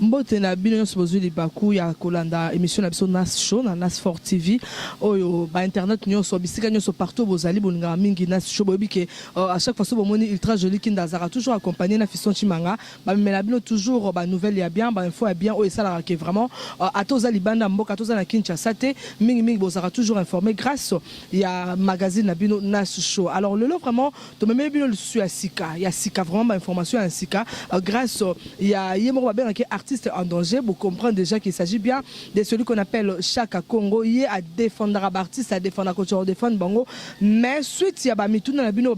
Mbote na bino nyonso bozwi libaku ya kolanda émission na biso Nas Show na Nas Fort TV oyo ba internet nyonso bisika nyonso partout bozali bolinga mingi Nas Show boyebi ke à chaque fois so bomoni ultra joli kindazara toujours accompagné na Fiston Chimanga ba mela bino toujours ba nouvelle ya bien ba info ya bien oyo sala ke vraiment atoza libanda mboka atoza na Kinshasa te mingi bozara toujours informé grâce ya magazine na bino Nas Show. Alors le lot vraiment to meme bino le su ya sika vraiment ba information ya sika grâce ya yemo ba bien ke artiste en danger, vous comprenez déjà qu'il s'agit bien de celui qu'on appelle Chaka Congo, il est à défendre l'artiste, à défendre la culture, à défendre Bango, mais suite il y a Bamitou dans la bino,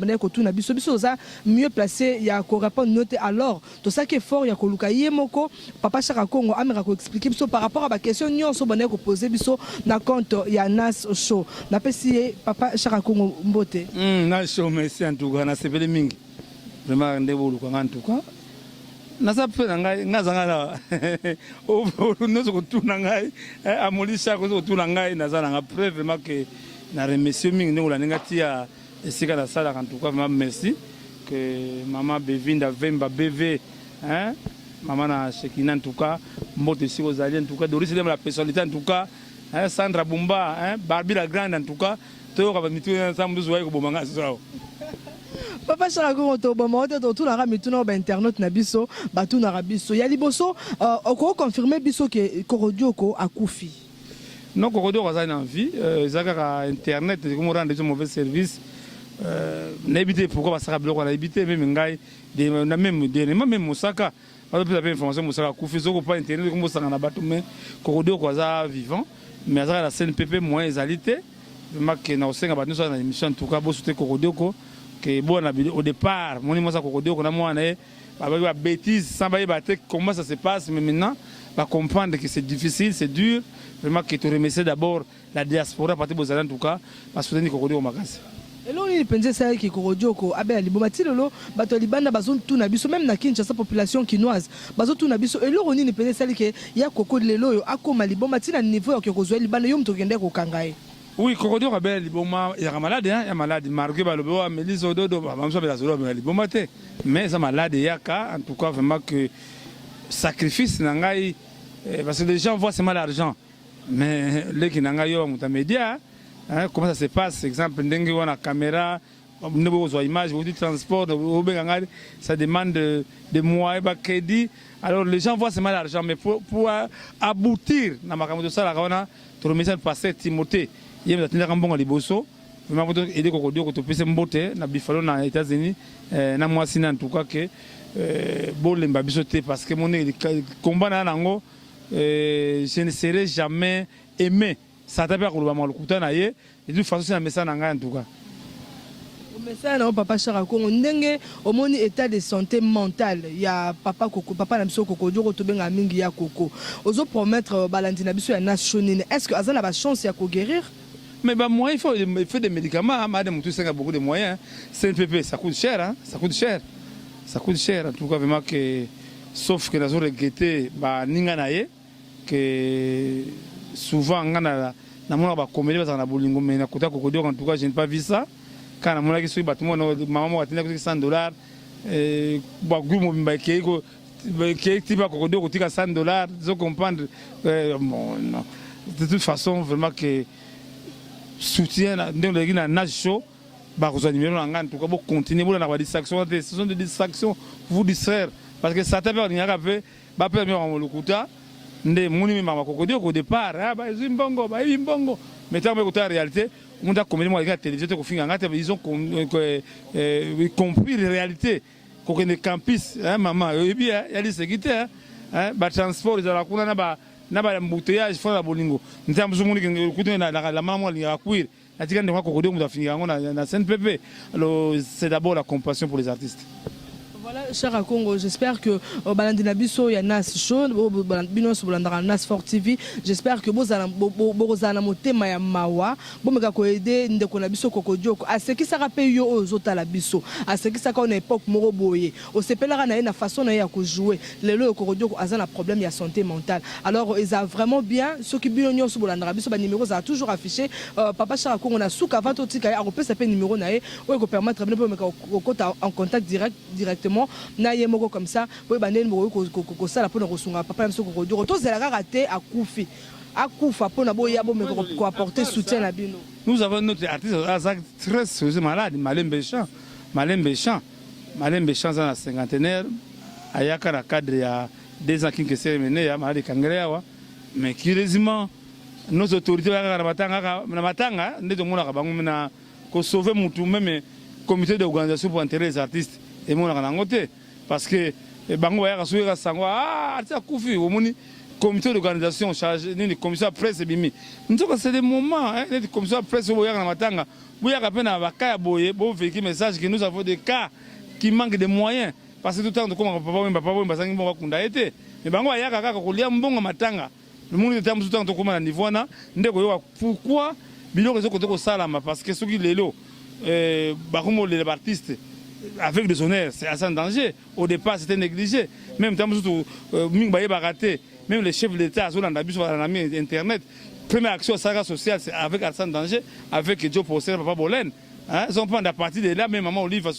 mieux placé, il y a qu'on répond noté alors, tout ça qui est fort, il y a Koluka Yemoko, Papa Chaka Congo, Amira ko expliquer par rapport à la question, nous on se bonnet ko poser biso na compte il y a Nas Show, na pesi Papa Chaka Congo mbote. Nas Show merci en tout cas, na sepele mingi, vraiment ndebo ko en tout cas. Nasa pe ngai ngazanga la o no so tuna ngai amolisa ko so tuna ngai nazala nga preuve vraiment que na remercier mingi ngola ngati ya esika la sala en tout cas vraiment merci que maman Bevinda Vemba BV hein maman na Shekina en tout cas mbote si aux alliés en tout cas Doris la personnalité en tout cas hein Sandra Bumba hein Barbie la grande en tout cas to ka mitu ensemble zo ko bomanga so Papa Chaka Congo to bomo to tout la ramituna ba internet na biso batu na rabiso ya liboso oko confirmer biso ke Korodioko akufi. Non Korodioko a une envie zaka internet comme rendre un mauvais service n'habiter pourquoi parce que bloc on a habité même ngai na même dernièrement même Mosaka pas plus information Mosaka akufi zoko pas internet comme Mosaka na batu mais Korodioko a vivant mais azaka la CNPP moins exalité vraiment que na osenga batu sur na émission en tout cas bo soutenir Korodioko que bon au départ mon immense Korodioko na moi na bêtise sans bailler comment ça se passe mais maintenant va comprendre que c'est difficile c'est dur vraiment que tu remercie d'abord la diaspora partir bozala en tout cas parce que soutenir Korodioko makasi elo ni penze ça ki Korodioko abela libomati lolo bato libanda bazon tuna biso même na Kinshasa population kinoise bazon tuna biso elo ni penze ça ke ya koko lelo yo akoma libomati na niveau ya kozwa libanda yo mto kende ko kangaye. Oui, Korodioko bel liboma il y a malade hein, il y a malade marqué par le bois mais les ododo ba mso bela zolo bel liboma te mais ça malade yaka en tout cas vraiment que sacrifice nangai parce que les gens voient seulement l'argent mais les qui nangai yo mutamedia hein comment ça se passe exemple ndenge wana caméra nebo zo image ou du transport ça demande de moyens ba crédit alors les gens voient seulement l'argent mais pour aboutir na makambo de ça la kana to remettre passer Timothée il y a des gens liboso vraiment pour aider Korodioko to pese mbote na Buffalo na États-Unis na moi sina en tout cas que bolemba bisoté parce que mon combat na nango je ne serai jamais aimé ça t'a pas ko ba malukuta na ye et de toute façon c'est un message nanga en tout cas message na Papa Chaka Congo ndenge omoni état de santé mentale ya papa koko papa na biso Korodioko to benga mingi ya koko ozo promettre balandi na biso ya Nas Show nini est-ce que azana ba chance ya ko guérir. Mais bah, moi, il faut des médicaments. Madame, tout ça a beaucoup de moyens. CNPP, ça coûte cher. Hein? Ça coûte cher. Ça coûte cher. En tout cas, vraiment, que, sauf que nous avons regretté que souvent, nous avons comédie parce qu'on a bolingo, mais en tout cas, je n'ai pas vu ça. Quand on a dit que maman a tenu $100, $100, ils comprendre. De toute façon, vraiment que soutien dans Nas Show bah vous numéro en tout cas pour continuer pour avoir des distractions ce sont des distractions pour vous distraire parce que ça t'a permis à faire bah permis on le kuta ndé moni mama Korodioko au départ ah bah zimbongo mais tant que la réalité on a commis moi la télévision ko finga ngate ils ont compris la réalité ko que campus hein maman et bien il y a des sécurité hein bah transport ils la kuna na ba naba embouteillage fora bolingo ntambu zumuni kuto na la maman ya kuir atika ndeko Korodioko mutafinga ngo na CNPP alors c'est d'abord la compassion pour les artistes. Voilà, Chaka Congo, j'espère que Balandina Bisso, il y a Nas Show, Binos Bolandara Nas Fort TV, j'espère que Bozana Motema ya Mawa, Bomega ko aider ndeko na biso Korodioko, à ce qui ça rappelle yo aux autres la biso, à ce qui ça qu'on époque moro boye, au sepelera na na façon na ya ko jouer, le Korodioko a un problème ya santé mentale. Alors ils a vraiment bien ceux qui binonyo sur Bolandara Bisso ba numéro ça a toujours affiché Papa Chaka Congo na souka 20 otika a repé ça numéro na e ou ko permettre de en contact directement directement na yemoko comme ça boy bandeni ko sala pona ko sunga papa mso ko dire to zela raté akufi akufa pona boya bo me ko apporter soutien na bino. Nous avons notre artiste Azak très sérieux malade, Malembe Chan dans la cinquantenaire ayaka na cadre ya des ans qui s'est mené ya malade kangrewa mais curieusement nos autorités na matanga ndeto mona ka bango na ko sauver mutu même comité d'organisation pour enterrer les artistes et mona kana ngote parce que bango ya ka souira sango artiste akufi omoni comité d'organisation chargé ni commission presse bimi nzoka c'est des moments hein les commission presse boya na matanga boya ka pena bakaya boye bo véhicule message que nous avons des cas qui manquent de moyens parce que tout le temps papa wemba sangi bonga kunda été mais bango ya kaka ko lia mbonga matanga le monde était tout le temps to koma na niveau na ndeko yo pourquoi biloko zo ko salama parce que ceux qui lelo bakumo les artistes avec des honneurs c'est assez en danger au départ c'était négligé même temps surtout mingbaye baraté même les chefs de l'État sur l'andabus sur l'ami internet première action sociale c'est avec Arsène Danger avec Joe Poster Papa Bolène hein ils ont pris à partir de là même maman Olive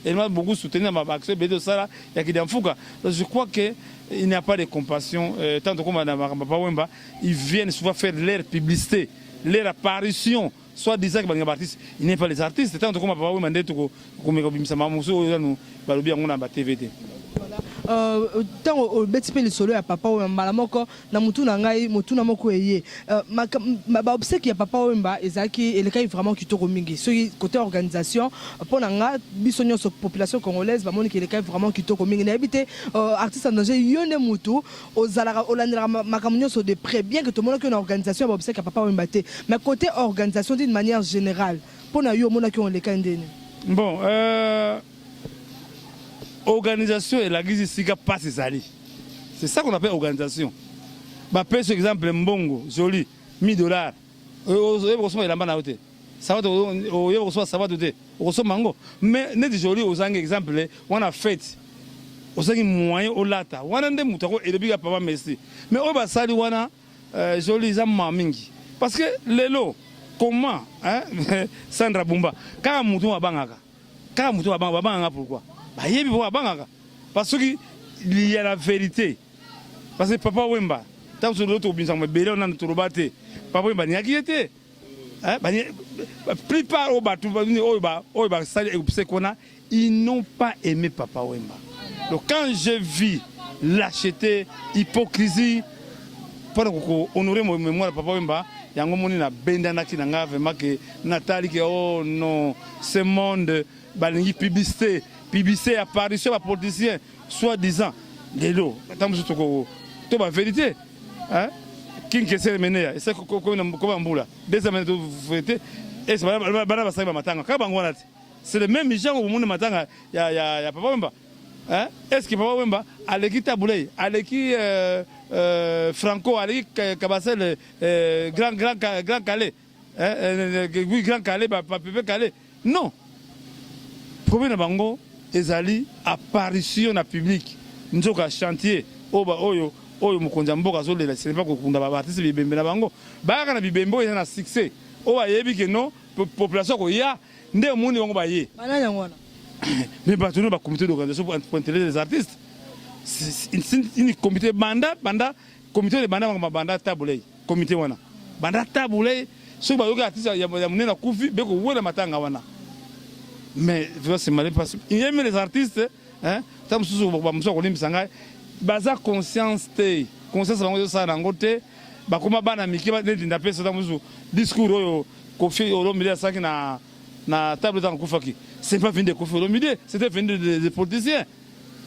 elle m'a beaucoup soutenu ma action bédo ça il y a qui d'enfouka je crois que il n'y a pas de compassion tant que comme Papa Wemba ils viennent souvent faire leur publicité leur apparition soit disant que les artistes ils n'aiment pas les artistes tant que comme Papa Wemba ndeko comme bimisa mamuso nous balobi yango na ba TVT tant au beti pe le solo ya papa Wemba moko na mutu na ngai mutu na moko eye ba obsèque ya papa Wemba ezaki elekai vraiment kitoko mingi so côté organisation pour nga biso nyonso population congolaise ba moni ki elekai vraiment kitoko mingi na habité artiste en danger yone mutu ozala olandela makambo nyonso de près bien que tout le monde que une organisation ba obsèque ya papa Wemba te mais côté organisation d'une manière générale pour na yo mona ki on elekai ndeni bon organisation et la guise ici passe ses alliés. C'est ça qu'on appelle organisation. Par exemple, Mbongo, joli, $1000. Ça va te mais net joli aux exemple, on a fait. Aux moyens au lata. On a des moutons et depuis papa merci. Mais on va saluer wana joli zama mingi. Parce que les lots, comment hein Sandra Bumba, quand mouton a bangaka. Quand mouton a bangaka pourquoi? Parce qu'il y a la vérité. Parce que Papa Wemba, tant que l'autre obéissant, mais Bélé, on a notre robaté. Papa Wemba n'y a qui était. La plupart ils n'ont pas aimé Papa Wemba. Donc quand je vis lâcheté, hypocrisie, pour honorer mon mémoire de Papa Wemba, il y a un moment où na bendana qui n'a vraiment que Nathalie qui oh non, ce monde, balingi publicité. Publicité apparition à politicien soi-disant les lots tant que tout la vérité hein qui s'est mené et c'est comme mbula des semaines de vérité et c'est le même gens au monde matanga ya Papa Wemba hein est-ce que Papa Wemba aleki Taboulay aleki Franco aleki Kabasel grand Calais oui grand Calais Pépé Calais non problème na bango ezali apparition na public nzoka chantier oyo mokonza mboka zolela c'est pas kokunda ba artiste bibembe na bango baka na bibembe eza na succès o ayebi que non population ko ya nde muni bango baye bana nyangwana mais bato no ba comité d'organisation pour intéresser les artistes c'est une comité banda comité de banda Taboulay comité wana banda Taboulay so ba yoka artiste ya munena kufi beko wona matanga wana. Mais c'est mal parce qu'il aime les artistes hein tant baza conscience bango ça nangote ba koma bana miki ba ndinda pesa tamuzu discours oyo Kofi Olomide saki na table dans Koufaki c'est pas venu de Kofi Olomide c'était venu des politiciens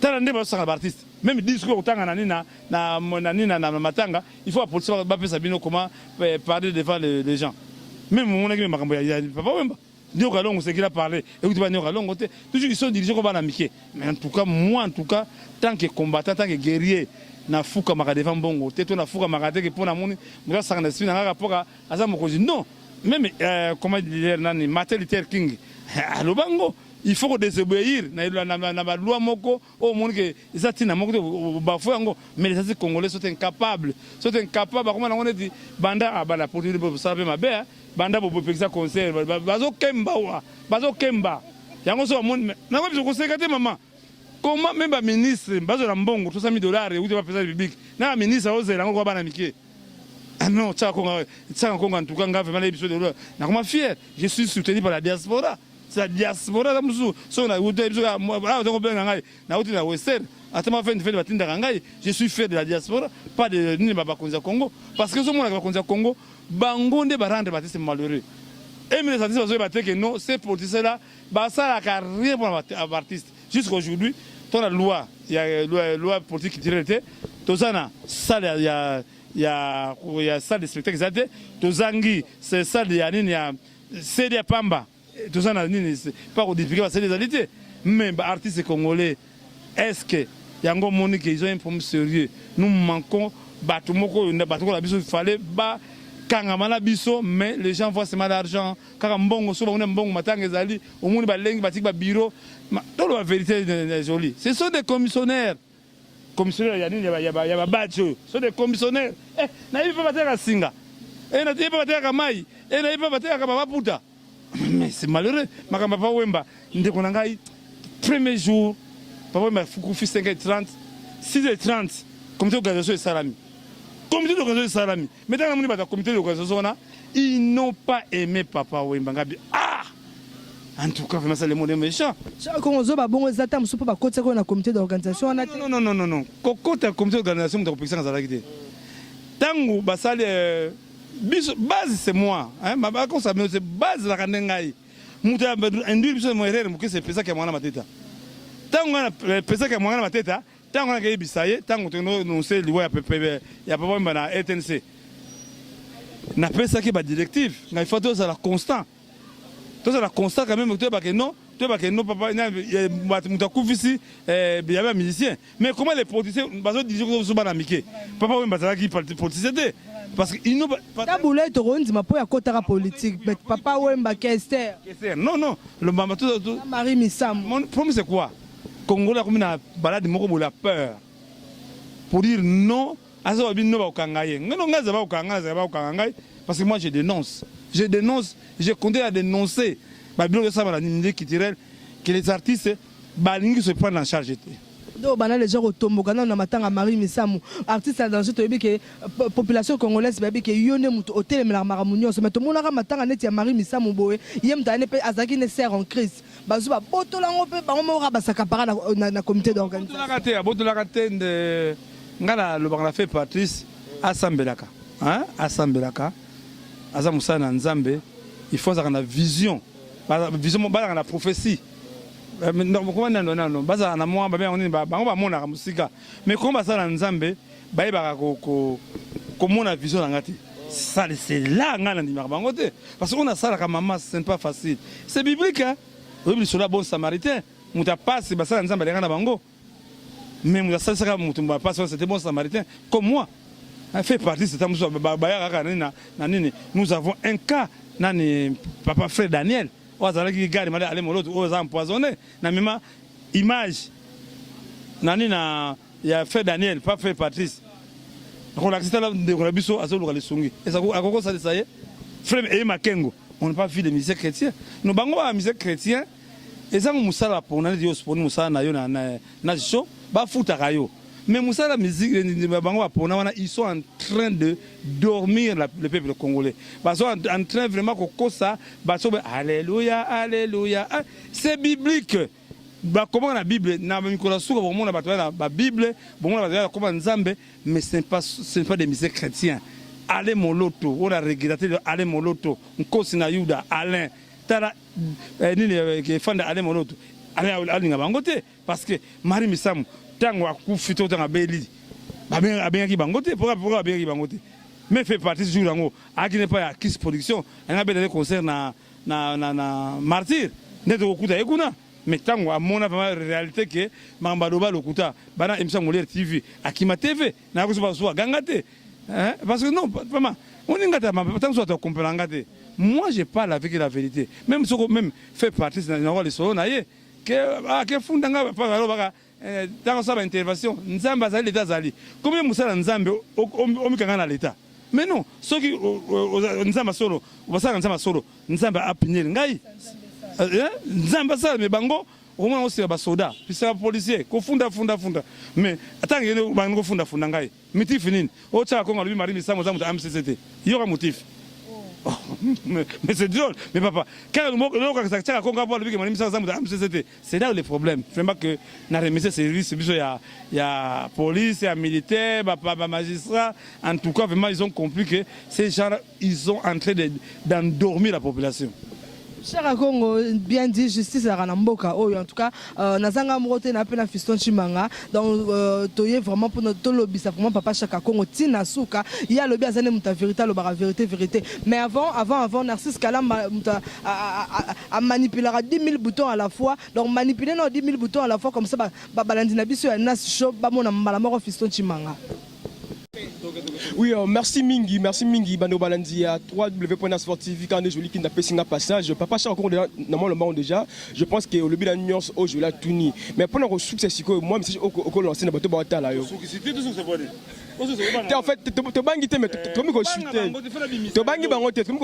tant ndé ba saka artiste même discours otanga na matanga il faut apporter ba pesa bino comment parler devant les gens même mon équipe makambo ya Papa Wemba Dieu Kalongo c'est qu'il a parlé et vous devez Kalongo toujours ils sont dirigés comme Banamike mais en tout cas moi en tout cas tant que combattant tant que guerrier na fuka makadeva mbongo teto na fuka makate ke pona moni nga sanga sina nga rapport à ça mokozi non même comment dire nani Martin Luther King alobango il faut désobéir na loi moko au monde que ezati na moko bafou yango mais les États congolais sont incapables comment on dit banda bala pour dire ça be mabe banda bobo pekisa conseil bazo kemba yango so monde na ko biso conseil kate maman Comment même ba ministre bazo na mbongo $300,000 ou pas président public na ministre ozela ngo bana mike. Ah non, ça en tout cas ngave mal épisode de na comment fier, je suis soutenu par la diaspora. C'est la diaspora là musu so na uto épisode ah donc ben ngai na uti na western atama fait de batinda ngai, je suis fier de la diaspora, pas de ni baba konza Congo parce que ce monde la konza Congo bangonde ba rendre batiste malheureux. Et mais les artistes bazo battre que non, ces politiciens là ba ça la carrière pour les artistes. Jusqu'à aujourd'hui, dans la loi, il y a la loi politique qui tire tout ça, il y a salle de spectacle, Tozangi, c'est salle de Yanine, il y a CD Pamba, tout ça, pas au difficulté, c'est des alités. Mais les artistes congolais, est-ce que y a un monde qui ont un problème sérieux? Nous manquons, il fallait kangamana biso, mais les gens voient seulement l'argent. Quand mbongo so on mbongo matanga ezali, au monde ba lengi batik ba bureau, dans la vérité est jolie. Ce sont des commissionnaires. Commissionnaires il y a badge. Ce sont des commissionnaires. Eh, na ipa bateka singa. Eh na ipa bateka mai. Eh na ipa bateka baba puta. Mais c'est malheureux. Makamba pa wemba ndeko na ngai premier jour papa wemba fuku fi 5h30, 6h30 comité d'organisation de Salami. Comité d'organisation de Salami. Mais dans le comité d'organisation, ils n'ont pas aimé Papa Wemba. Ah! En tout cas, vraiment, c'est le mot méchant. Quand on a bon les attentes, pas côté qu'on a comité d'organisation. Non. Côté comité d'organisation, on a compris ça. Tango, basale, base c'est moi. Hein, ma c'est base la kanengai. Mouta induit biso moerere muke c'est pesa que moi na mateta. Tango na pesa que moi na mateta. Tant qu'on a gagné Bissaye, tant qu'on a annoncé le PPB, il y a pas de na ETNC. On a fait ça qui est directive. Il faut tout ça la constant. Tout ça la constant quand même. Tu vois que non, papa, il y a un musicien. Mais comment les politiciens, parce que disent que sont pas amicés. Papa, oui, parce qu'il politicien. Parce qu'ils n'ont pas. Taboulé, tu rondes, ma poya côté politique. Mais papa, oui, bah Kester. Non, le maman tout. Marie Missam. Mon problème c'est quoi? Congolais comme une balade moko la peur pour dire non à ça non ba okangaye non ngaza ba okangaye parce que moi je dénonce je compte à dénoncer ba bilo ça ba la culturelle que les artistes balingi se prennent en charge. Donc les gens otomboka na matanga Marie Misamu artiste danger to que population congolaise babi que yone muto hôtel la maramunyo se meto mona matanga net ya Marie Misamu boye yem tane pe azaki ne sert en crise bazuba botolango pe bango ra basaka para na comité d'organisation botola kate de ngala le bangala fait Patrice Asambelaka hein Asambelaka azamusa na Nzambe il faut ça na vision ba na prophétie. Non, baza na moi ba on ba bango ba mona musika mais comment ça na Nzambe ba ba ko mona vision ngati ça c'est là ngana ndi bango te parce qu'on a ça la maman c'est pas facile c'est biblique hein oui sur la bon samaritain muta passe ba ça Nzambe ngana bango mais muta ça ça mutu ba passe c'était bon samaritain comme moi fait partie c'est amuso ba na nini nous avons un cas nani papa frère Daniel. Ozalaki gari mali ale moloto oza empoisonné na mema image nani na ya fait Daniel pas fait Patrice on l'accident là de la biso azolo le sungi et ça akoko ça ça y est frère et Makengo on n'a pas vu de musiciens chrétiens nous bango ba musiciens chrétiens et ça musala pour na Dieu pour musala na yo na show ba futa kayo mais musala musique bango pour na ils sont en train de dormir le peuple congolais parce sont en train vraiment ça alléluia alléluia c'est biblique ba comment la Bible na mikola suka bon na batwa la Bible bon na batwa comme Nzambe mais ce n'est pas des musiciens chrétiens allez moloto on a regretté allez moloto nkosi na Yuda Alain tara ni qui fan de allez moloto allez ngabangote parce que Marie Misamu tango akufito tanga beli abengaki bangote pourquoi abengaki bangote mais fait partie du jour ngo akine pas ya Kiss Production nga bela concert na martyr neto okuta ekuna mais tango amona vraiment réalité que mamba doba lokuta bana emisa ngolere TV akima TV na kusuba so gangate hein parce que non vraiment on ngata tango so ta comprendre ngate moi je parle avec la vérité même ce même fait partie na le solo na ye que funda nga pas baka dans sa intervention Nzambe azali l'état zali combien musala Nzambe omikanga na l'état mais non ceux qui Nzambe solo basala Nzambe solo Nzambe apinir ngai Nzambe sala mais bango au moins aussi ba soda puis c'est un policier ko funda mais attends yene ba ngo funda ngai motif nini o tsa ko ngalo mari misango za muta MCCT yora motif. Oh, mais c'est drôle, mais papa, quand c'est là le problème. Vraiment que dans les services, il y a police, il y a militaire, il y a magistrat. En tout cas, vraiment, ils ont compris que ces gens, ils sont en train d'endormir la population. Cher Congo, bien dit, justice à Ranamboka. Oh, en tout cas, Nazanga Morote n'a pas la fiston Chimanga. Donc, toye vraiment pour notre lobby, ça vraiment papa Chaka Congo, Tina Souka. Il y a le lobby à Zané Mouta vérité, le bara vérité. Mais avant, Narcisse Kalam a manipulé 10 000 boutons à la fois. Donc, manipuler 10 000 boutons à la fois, comme ça, Balandina Bissou, Nas Shop, Bamona Malamoro fiston Chimanga. Oui, merci Mingi, Bano Balandia, 3w.sportv, quand on est joli qui n'a pas signé un passage. Papa Chaka Congo, normalement déjà, je pense que le bilan nuance au jeu la Tuni. Mais pendant que succès, moi, je suis au lancé dans le bateau Bata là. En fait, tu bangi mais tu me chuter. Tu bangi bangote, tu me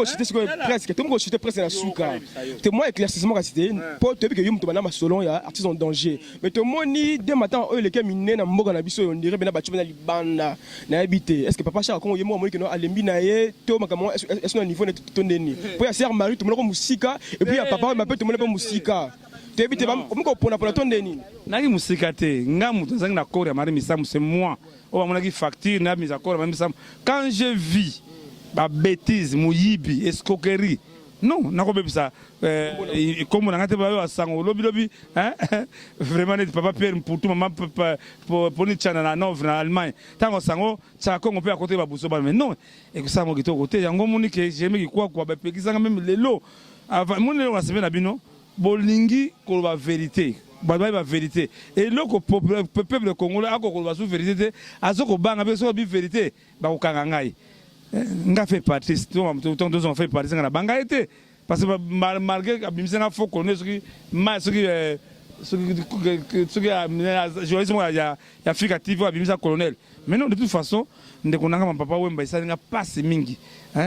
chuter presque la souka. Tu moi éclaircissement cité pour te que yum tu banama selon ya artiste en danger. Mais tu moni dès matin eux les caminer na mboka na biso on dirait bena batu na libanda na habité. Est-ce que papa Chaka Congo yemo moi que no alembi na ye to makamo est-ce niveau na tondeni. Pour ya ser mari tu me ko musika et puis ya papa m'appelle tu me pas musika. Tu habite pas comme pour tondeni. Naki musika te, ngamu tozangi na kore mari misamu c'est moi. Facture, quand je vis ma bêtise, mouyibi, escroquerie, non, ça. Comme on a lobby, vraiment, papa Pierre pour tout maman pour en Allemagne. Tant qu'on s'en ça on peut à côté de mais non, et que ça m'a dit au côté, j'aime quoi, même les lots. Avant, mon on a se fait bolingi, qu'on va vérité. La vérité et le peuple congolais a encore la vérité azoko banga beso bi vérité ba okanga ngai nga fait partie tout deux ont fait partie na banga été parce que malgré abimisa na faut connaître ce qui a journalisme ya Africa TV abimisa colonel mais non de toute façon ndeko nanga papa wemba isa nga passe mingi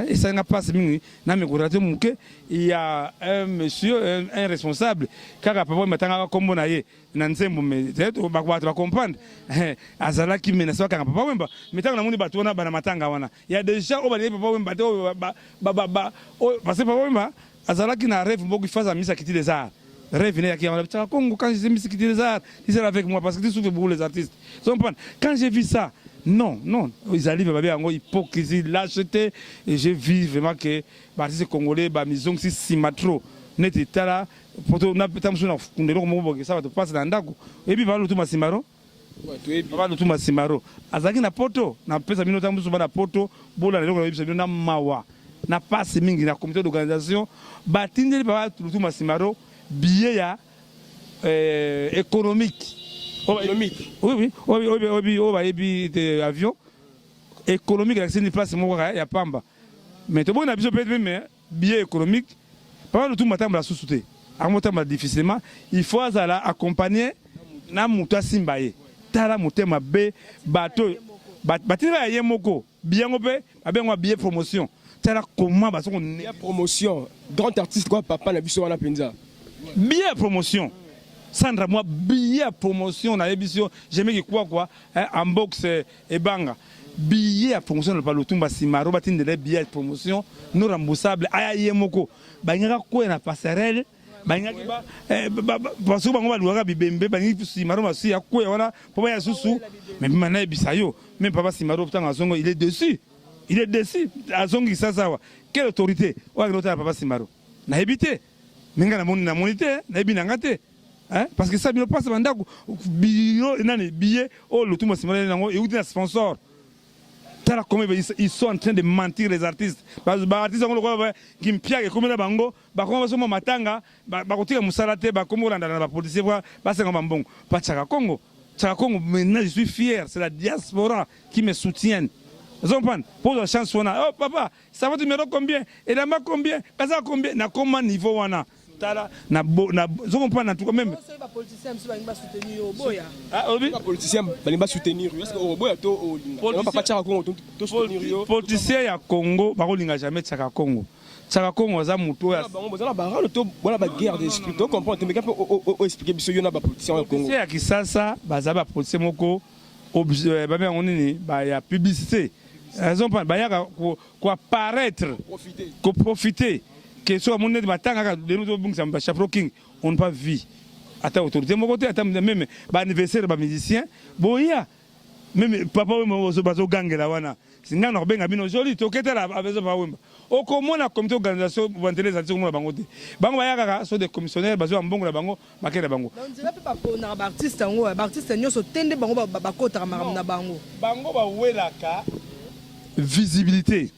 et ça n'a pas mingi na me koraté muke il y a un monsieur un responsable car papa matanga kombo na ye na nzembo mais ba comprendre azala ki menace ka papa wemba metanga na mundi batona bana matanga wana il y a déjà au bali papa wemba parce que papa wemba azala ki na rêve mboko faza misa kiti des arts rêve né qui a Congo quand j'ai mis kiti des arts il est avec moi parce que tu souffres beaucoup les artistes quand j'ai vu ça. Non, ils arrivent à avoir hypocrisie, lâcheté, et j'ai vu vraiment que les artistes congolais, les maisons qui sont matro, net état là, pour tout, on a peut-être ça va te passer dans le et puis, le tout Massimaro. Le tout Massimaro. Azaki na poto, na pesa minute à musu na poto, bola le na mawa, na passe mingi na comité d'organisation, batinde le tout Massimaro, billet ya économique. Oui, avion économique, c'est une place, il y a Pamba. Mais tu as un billet économique, pas le tout matin, la sous-souté. À mon temps, difficilement, il faut accompagner na muta simbaye. Tala muta ma bé, bateau, batira yemoko, bien opé, avec moi billet promotion. Tala comment, parce qu'on est promotion, grand artiste, quoi, papa, la biso, la penza. Billet promotion. Sandra, moi, billet promotion, on a émission, j'aimais quoi, en boxe et banga. Billet à promotion, le palotumba simaro, batin de billet de promotion, non remboursable, aïe moko. Banyaka quoi na passerelle, banyaka parce que bango baluaka bibembe, banyaki simaro masi ya quoi wana, papa ya susu, mais maintenant bisayo, même papa simaro putain azongo, il est dessus. Il est dessus, azongi sasawa. Quelle autorité? Ou à papa simaro. Na évité. Menga na monité, na ebinangate. Parce que ça ne passe pas billet oh le tout et où des sponsors ils sont en train de mentir les artistes parce que les artistes qui me piaillent comme la bango comment va matanga côté musalate comme on la police c'est comme bon pas Chaka Congo maintenant je suis fier c'est la diaspora qui me soutient. Vous comprenez? Pose la chance oh papa ça va te mettre combien et là combien ça combien na comment niveau wana na je comprends en tout cas même les politiciens ba soutenir au boya les politiciens ba soutenir est-ce que au boya to papa Chaka Congo to soutenir yo politiciens ya Congo ba kolinga jamais Chaka Congo Chaka Congo za muto ya guerre d'esprit. Tu comprends? Tu peux expliquer que y a des politiciens au Congo. C'est à Kisasa, bazaba politicien moko ya publicité. Raison pas quoi paraître, quoi profiter. Que soit mon de batanga de nous bungsa chapeau king, on pas vie. Ata autorité mon côté ata même anniversaire ba musicien, boya même papa we bazo gangela wana. Singa no benga bino joli toketela avezo ba wemba. Okomona comité organisation vanteles ati komona bango te. Bango bayaka so des commissionnaires bazo mbongo na bango makela bango. Donc c'est pas pour na artiste ngo, artiste nyoso tende bango ba kota maram na bango. Bango ba welaka visibilité.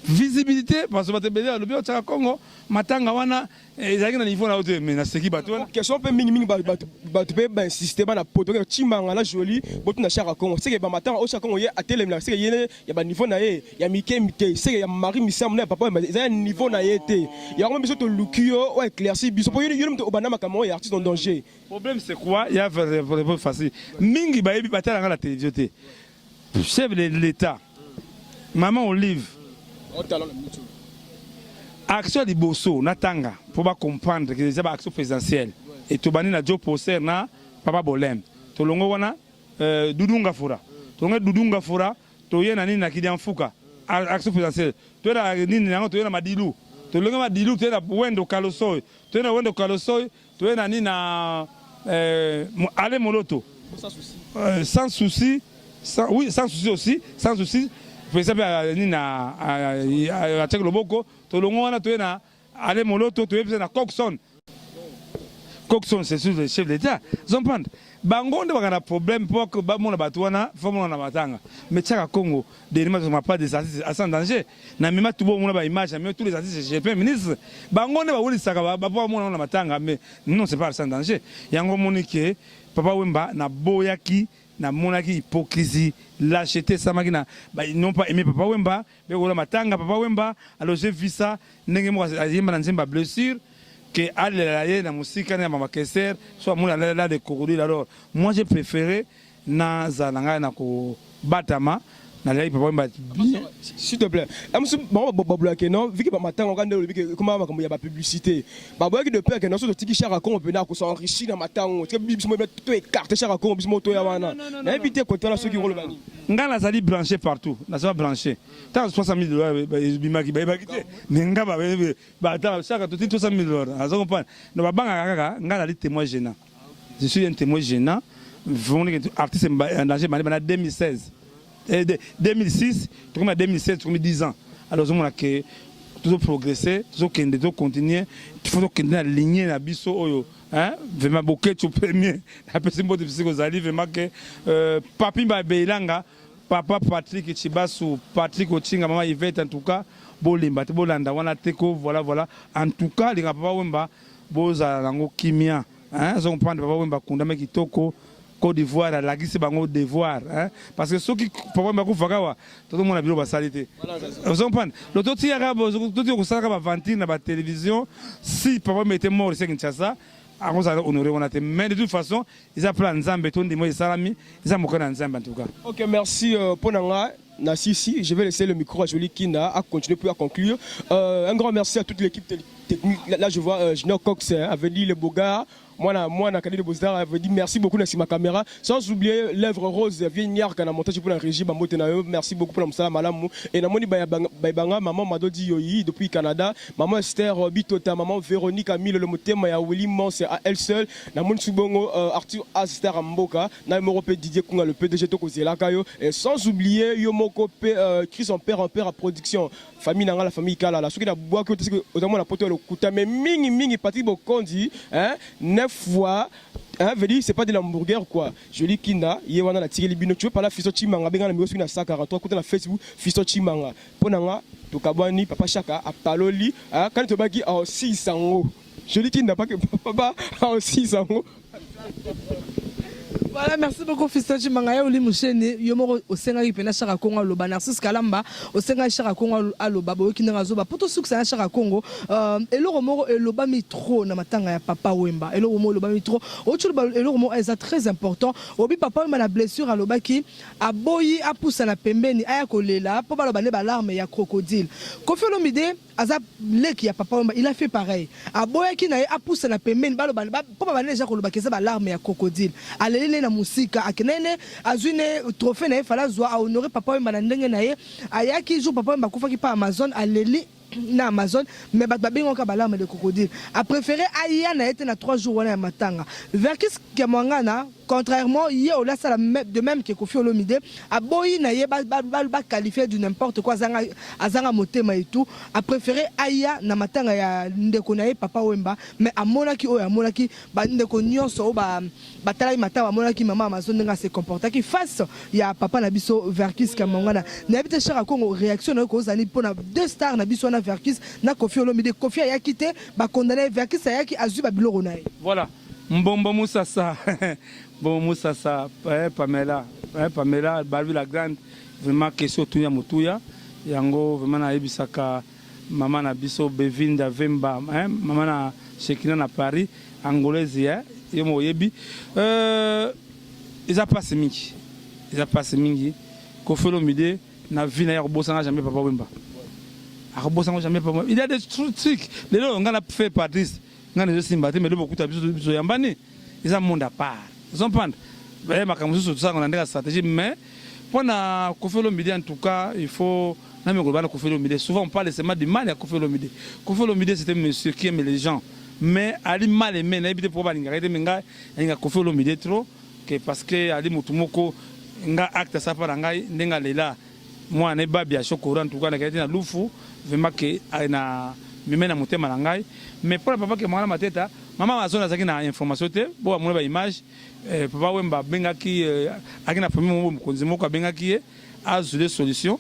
Visibilité parce que batebele le bio Chaka Congo matanga wana ezaki na niveau na hauteur mais na seki bato wana question pe mingi bato pe ba insister na poto ke Chimanga la joli botu na Chaka Congo c'est que ba matanga au Chaka Congo ye atelem na c'est que yene ya ba niveau na ye ya mike c'est que ya mari misam na papa ya niveau na ye te ya ko biso to lukio o éclairci biso po yene to bana makamo ya artiste en danger. Problème c'est quoi? Il y a vraiment facile mingi ba yebi batala na la télévision te chef de l'état maman Olive action de Bosso, Natanga, pour comprendre que c'est une action présidentielle. Et tout bani na job poster na Papa Bolem. To longo wana Dudunga Fura. To longo Dudunga Fura, to yena nini na Kidian Fuka. Action présidentielle. To yena nini na to yena Madilu. To longo Madilu to yena Wendo Kalosoy. To yena Wendo Kalosoy, to yena nini na Ale Moloto. Sans souci. Oui, sans souci aussi, sans souci. Par exemple, à Loboko, tout le monde a allé Moloto, tu es à Coxon. Coxon, c'est le chef d'État. Zompant. Bango a un problème pour que Bamon Batouana, Fomon Namatanga. Mais Chaka Congo, des images ne sont pas des artistes à sans danger. Namima tout bon, on a image, mais tous les artistes, j'ai fait ministre. Bango ne va pas Saka, Baba Mon Namatanga, mais non, c'est pas sans danger. Yango Monique, Papa Wemba, na Boyaki. Na monaki hypocrisie lâcheté samaki na ils n'ont pas aimé Papa Wemba mais on matanga Papa Wemba alors j'ai vu ça ndenge mo azimba na nzemba blessure que aller na musika na mama keser soit mon la de crocodile alors moi j'ai préféré na zalanga na ko batama na lai Papa Wemba s'il te plaît amsu bon bloqué non vu que ba matanga on kande que comment comme il y a pas publicité ba boy qui de peur que non so tiki Chaka Congo peut na ko s'enrichir na matanga que biso mo to écarter Chaka Congo biso mo to ya wana na éviter côté là ceux qui roulent bani ngala zali branché partout na ça branché tant 60 000 $ bimaki ba kité mais ngaba ba ta Chaka to 60 000 $, azo comprendre no ba banga kaka ngala li témoin gênant je suis un témoin gênant vraiment artiste en danger en 2016 2006, 2016, 10 ans. Alors, on a que toujours progressé, toujours continuer, il faut continuer à aligner la biso, vraiment beaucoup de premier. La personne qui est difficile aux alliés, vraiment que Papi Babeilanga, Papa Patrick Chibasu, Patrick Ochinga, Maman Yvette, en tout cas, Bolimba, Bolanda, Wana Teko, voilà. En tout cas, les Papa Wemba, Boza, Lango Kimia, on prend Papa Wemba, Kundame Kitoko. Côte d'Ivoire, la Guise Bango d'Ivoire. Parce que ceux qui peuvent me faire tout le monde a vu la salité. Vous comprenez? L'autre, il y a la télévision. Si papa était mort, c'est Kinshasa. Mais de toute façon, ils ont plein de Nzambe, ils ont beaucoup de Nzambe en tout cas. Ok, merci pour Nanga. Nassisi, je vais laisser le micro à Jolie Kinda à continuer pour conclure. Un grand merci à toute l'équipe technique. Là, je vois Junior Cox, Aveli Le Boga. Moi, na Kali de Bozar avait dit merci beaucoup merci ma caméra. Sans oublier l'œuvre rose Vignard qui a monté pour la régie merci beaucoup pour ça madame et na moni baibanga maman Madodi Yoyi depuis Canada, maman Esther Bitota, maman Véronique Amile le motema ya Willy Mons à elle seule, na moni Subongo Arthur Aster Amboka, na Europé Didier Kunga le PDG to Kozela Kayo et sans oublier Yomoko Chris en père à production, famille nanga la famille Kala la soki na bois que notamment la poto le kuta mais mingi Patrick Bokondi fois veut dire c'est pas de l'hamburger quoi. Jolie Kinda yewana na tireli bino tu veux parler Fisto Chimanga benga na miyo sur na 143 côté na Facebook Fisto Chimanga ponanga to kabwani papa Chaka a paloli quand to baki a 600 Jolie Kinda pas que papa a 600. Voilà, merci beaucoup Fisto Chimanga ya oli mushene yomo osenga ipena Chaka Congo loba Narcisse Kalamba osenga Chaka Congo aloba bo kinanga zoba poto succès na Chaka Congo eloro moko eloba mitro na matanga ya Papa Wemba eloro moko eloba mitro otu eloro moko est très important obi Papa Wemba na blessure aloba ki aboyi apusa na pembeni aya kolela po baloba ne ba larme ya crocodile Koffi Olomide aza leki ya papa Wemba, il a fait pareil. Aboyaki na ye apusa na pembeni balo ba papa ba neja ko lobakeza ba larme ya crocodile. Alelele na musika akenene azune trophée na ye fala zwa a honorer papa Wemba na ndenge na ye. Ayaki jour papa Wemba kufaki pa Amazon aleli na Amazon mais bat babingo ka balarme de crocodile. A préféré aya na été na 3 jours wana ya matanga. Verkis Kemwangana contrairement hier au là ça de même que Koffi Olomide aboyi na ye ba qualifié du n'importe quoi azanga motema et tout a préféré aya na matanga ya ndeko na ye papa Wemba mais amonaki oyo amonaki ba ndeko nyonso ba batala matanga amonaki mama Amazon nga se comporta qui face ya papa na biso Verkis Kemwangana na bité cher Congo réaction na ko zani pona deux stars na biso na Verkis na Koffi Olomide Koffi ya quitté ba condamné Verkis ayaki azu ba biloko na ye voilà Mbombo Moussassa bon Moussassa Pamela Balbi la grande vraiment question tuya mutuya yango vraiment na ebisaka mama na biso Bevinda Vemba mama na Shekina na Paris angolaise ye mo yebi ils a passé mingi Koffi Olomide na vie na ya kobosanga jamais papa Wemba akobosanga jamais papa il y a des trucs les gens on a fait Patrice ngana je simbate mais beaucoup ta biso yambani ils ont monde à part ils ont prendre makambo tout ça on a une stratégie mais pour na Koffi Olomide en tout cas il faut na me global Koffi Olomide souvent on parle seulement du mal à Koffi Olomide c'était un monsieur qui aime les gens mais ali mal aimé na ebité pour ba ninga rete menga ninga Koffi Olomide trop que parce que ali mutumoko nga acte ça par ngai ndenga lela moi ne ba bia chokora en tout cas na kete na lufu vraiment que na mimena motema na ngai mais pour papa que mwana mateta mama Amazon azaki na information te bo amona ba image papa Wemba bengaki akina premier mo mukonzi moko bengaki azule solution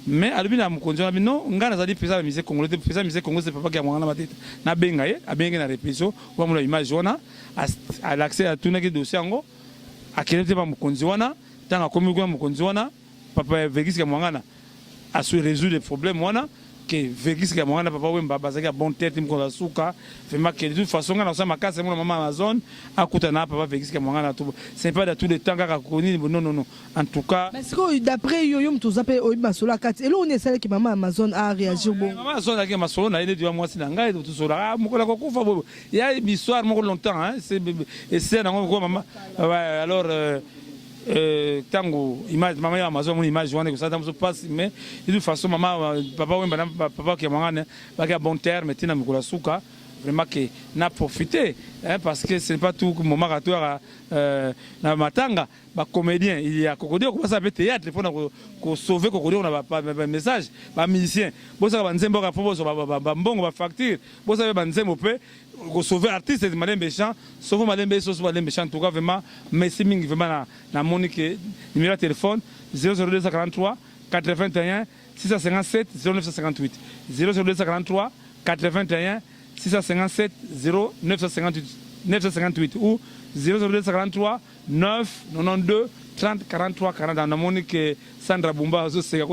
mais alobi na mukonzi na bino ngana zali pesa la musique congolaise pesa musique congolaise papa que mwana mateta na benga ye abenga na répétition bo amona image wana à l'accès à tout na ki dossier ngo akelete ba mukonzi wana tanga komi kwa mukonzi wana papa Verkis Kemwangana a su résoudre les problèmes wana que Verkis Kemwangana papa Wemba bazaki a bonne tête mko suka vraiment que de toute façon ngana ça makase mon maman Amazon akutana papa Verkis Kemwangana tout c'est pas de tout le temps kaka koni non en tout cas mais c'est d'après yo mtu zape oyiba sola kati elo on est que maman Amazon a réagi bon maman Amazon a ma solo na ile dio moi sina ngai tout sola mko la kokufa bo il y a une histoire mko longtemps hein c'est na ngoko maman alors tango image maman ya Amazon mon image wana que ça dans passe mais de toute façon maman papa Wemba papa Kemwangana ba ka bon terme tina mikola suka vraiment que n'a profité parce que c'est pas tout moment ratoire na matanga ba comédien il y a Cocodile commence à faire théâtre pour sauver Cocodile on a pas message ba musicien bo ça ba nzembo ka proposer ba mbongo ba facture bo ça ba nzembo pe ko sauver artiste de Malembe Chant sauver Malembe sauver Malembe Chant en tout cas vraiment merci mingi vraiment na Monique numéro de téléphone 00243 81 657 0958 00243 81 657 0958 ou 00243 992 30 43 40 dans Monique Sandra Bumba c'est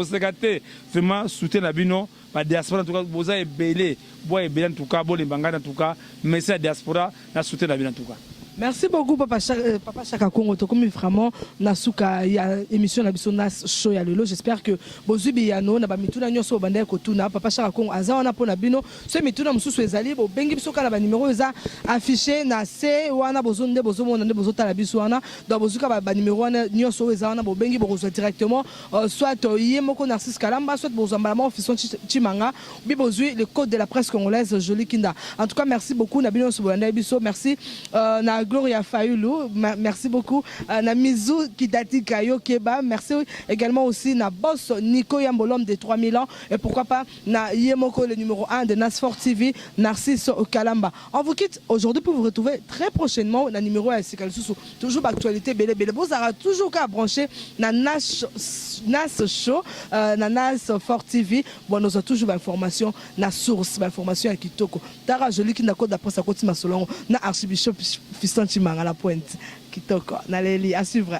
vraiment soutien la bino la diaspora en tout cas boza ebele bois ebele en tout cas bon bangana en tout cas merci à diaspora na soutien la bino en tout cas. Merci beaucoup Papa Chaka Congo to comme vraiment nasuka ya émission na biso nas show ya lelo j'espère que bozubi yano na ba mituna nyoso banda ko tuna Papa Chaka Congo azawana pona bino so mituna mususu ezali bo bengi biso kala ba numéro eza affiché na C wana bozonde bozomona nde bozotala biso wana donc bozuka ba numéro wana nyoso ezana bo bengi bo reçoit directement soit yemoko Narcisse Kalamba soit bozambala officiel Chimanga bi bozui le code de la presse congolaise Joli Kinda en tout cas merci beaucoup na bino so banda biso merci na Gloria Fayulu, merci beaucoup. Namizu Kidati Kayo Keba, merci également aussi na boss Nico Yambolom de 3000 ans et pourquoi pas na Yemoko le numéro 1 de Nasfort TV, Narcisse Kalamba. On vous quitte aujourd'hui pour vous retrouver très prochainement na numéro 1 toujours d'actualité belle vous aura toujours qu'à brancher na Nas Show na Nasfort TV. Bon nous a toujours d'informations na source d'informations à Kitoko. Tara Joli qui n'a code d'après sa côté Masolongo na Archbishop Chimanga la pointe Kitoko Naleli à suivre.